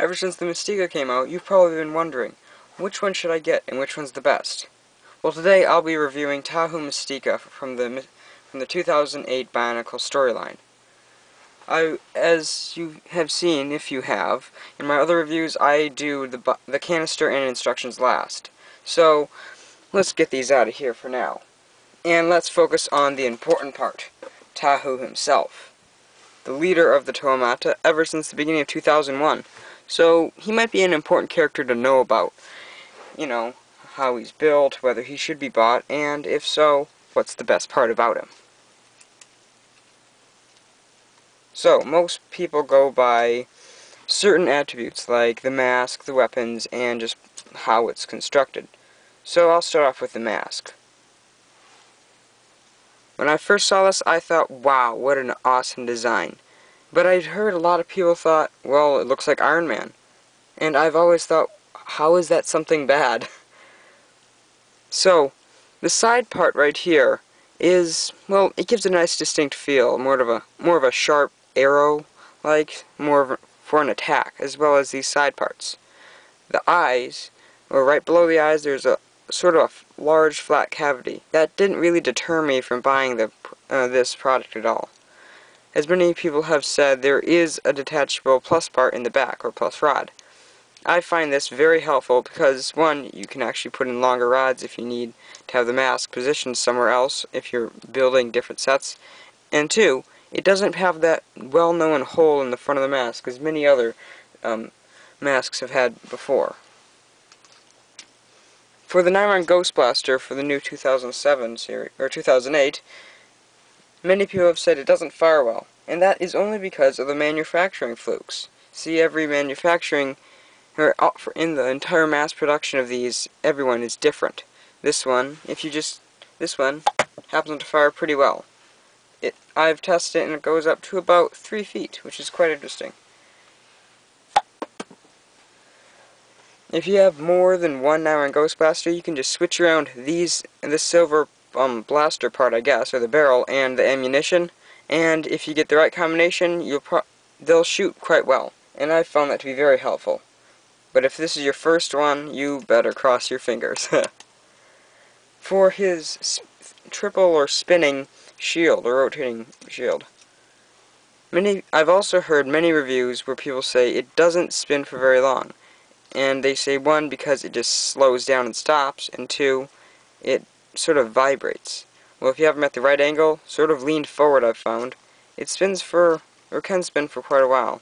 Ever since the Mistika came out, you've probably been wondering, which one should I get and which one's the best? Well, today I'll be reviewing Tahu Mistika from the 2008 BIONICLE storyline. As you have seen, if you have, in my other reviews, I do the canister and instructions last. So, let's get these out of here for now. And let's focus on the important part, Tahu himself. The leader of the Toamata ever since the beginning of 2001. So, he might be an important character to know about. You know, how he's built, whether he should be bought, and if so, what's the best part about him. So, most people go by certain attributes like the mask, the weapons, and just how it's constructed. So I'll start off with the mask. When I first saw this, I thought, wow, what an awesome design. But I'd heard a lot of people thought, well, it looks like Iron Man. And I've always thought, how is that something bad? So, the side part right here is, well, it gives a nice distinct feel, more of a sharp arrow, like for an attack, as well as these side parts. The eyes, or right below the eyes, there's a sort of a large flat cavity. That didn't really deter me from buying this product at all. As many people have said, there is a detachable plus part in the back, or plus rod. I find this very helpful because, one, you can actually put in longer rods if you need to have the mask positioned somewhere else if you're building different sets, and two, it doesn't have that well-known hole in the front of the mask as many other masks have had before. For the 9-round Ghost Blaster for the new 2007 series, or 2008, many people have said it doesn't fire well, and that is only because of the manufacturing flukes. See, every manufacturing in the entire mass production of these, everyone is different. This one happens to fire pretty well. I've tested it and it goes up to about 3 feet, which is quite interesting. If you have more than one 9-round Ghost Blaster, you can just switch around this silver blaster part, I guess, or the barrel, and the ammunition, and if you get the right combination, they'll shoot quite well, and I've found that to be very helpful. But if this is your first one, you better cross your fingers. For his triple or spinning shield, or rotating shield, I've also heard many reviews where people say it doesn't spin for very long. And they say, one, because it just slows down and stops, and two, it sort of vibrates. Well, if you have them at the right angle, sort of leaned forward, I've found, it spins or can spin for quite a while.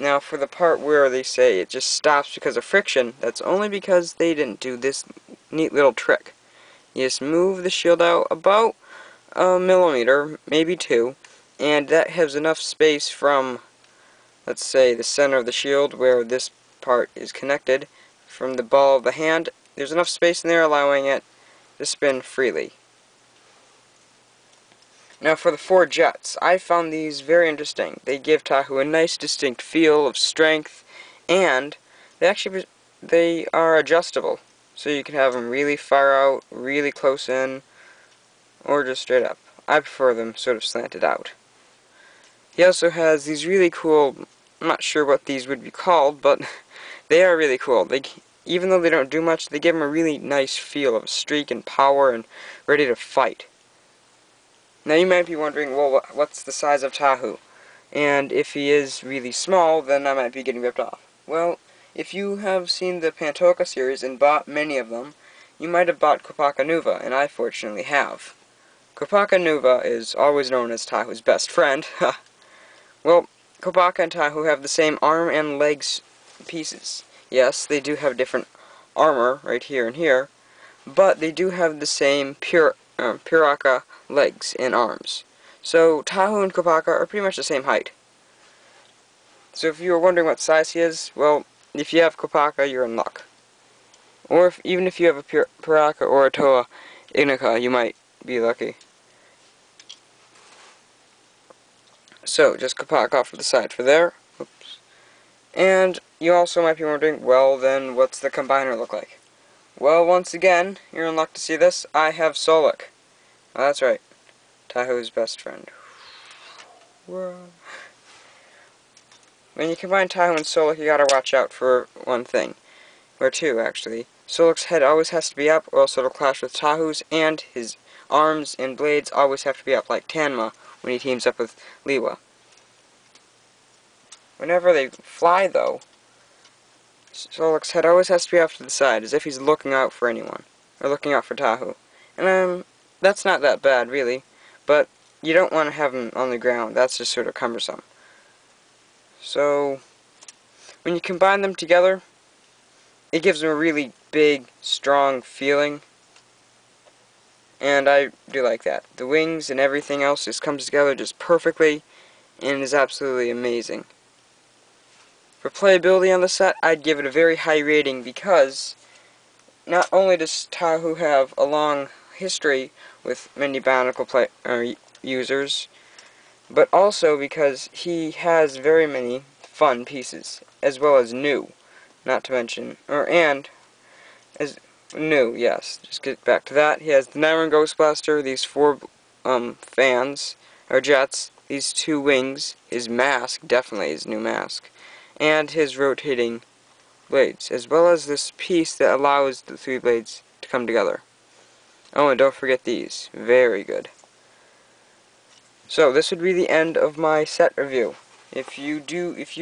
Now, for the part where they say it just stops because of friction, that's only because they didn't do this neat little trick. You just move the shield out about a millimeter, maybe 2, and that has enough space from, let's say, the center of the shield where this part is connected from the ball of the hand. There's enough space in there allowing it to spin freely. Now for the 4 jets, I found these very interesting. They give Tahu a nice distinct feel of strength, and they are adjustable. So you can have them really far out, really close in, or just straight up. I prefer them sort of slanted out. He also has these really cool, I'm not sure what these would be called, but they are really cool. Even though they don't do much, they give him a really nice feel of streak and power and ready to fight. Now you might be wondering, well, what's the size of Tahu? And if he is really small, then I might be getting ripped off. Well, if you have seen the Pantoka series and bought many of them, you might have bought Kopaka Nuva, and I fortunately have. Kopaka Nuva is always known as Tahu's best friend. Well, Kopaka and Tahu have the same arm and legs pieces. Yes, they do have different armor right here and here, but they do have the same Piraka legs and arms. So Tahu and Kopaka are pretty much the same height. So if you were wondering what size he is, well, if you have Kopaka, you're in luck. Or even if you have a Piraka or a Toa Inika, you might be lucky. So just Kopaka off to the side for there. Oops. And you also might be wondering, well then, what's the combiner look like? Well, once again, you're in luck to see this. I have Solik. Oh, that's right. Tahu's best friend. when you combine Tahu and Solok, you gotta watch out for one thing. Or two, actually. Solok's head always has to be up, or else it'll clash with Tahu's, and his arms and blades always have to be up, like Tanma when he teams up with Liwa. Whenever they fly, though, Solok's head always has to be off to the side, as if he's looking out for anyone, or looking out for Tahu. And that's not that bad, really, but you don't want to have him on the ground. That's just sort of cumbersome. So, when you combine them together, it gives them a really big, strong feeling, and I do like that. The wings and everything else just comes together just perfectly, and is absolutely amazing. For playability on the set, I'd give it a very high rating because not only does Tahu have a long history with many BIONICLE users, but also because he has very many fun pieces, as well as new, not to mention, as new, yes, just get back to that. He has the Nyron Ghost Blaster, these 4 fans, or jets, these 2 wings, his mask, definitely his new mask, and his rotating blades, as well as this piece that allows the 3 blades to come together. Oh, and don't forget these. Very good. So, this would be the end of my set review. If you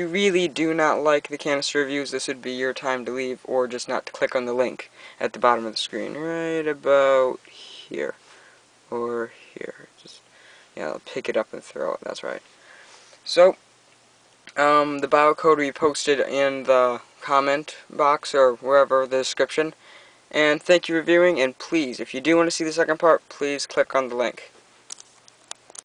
really do not like the canister reviews, this would be your time to leave, or just not to click on the link at the bottom of the screen, right about here, or here. Just, yeah, I'll pick it up and throw it, that's right. So, the bio code will be posted in the comment box, or wherever, the description. And thank you for viewing, and please, if you do want to see the second part, please click on the link.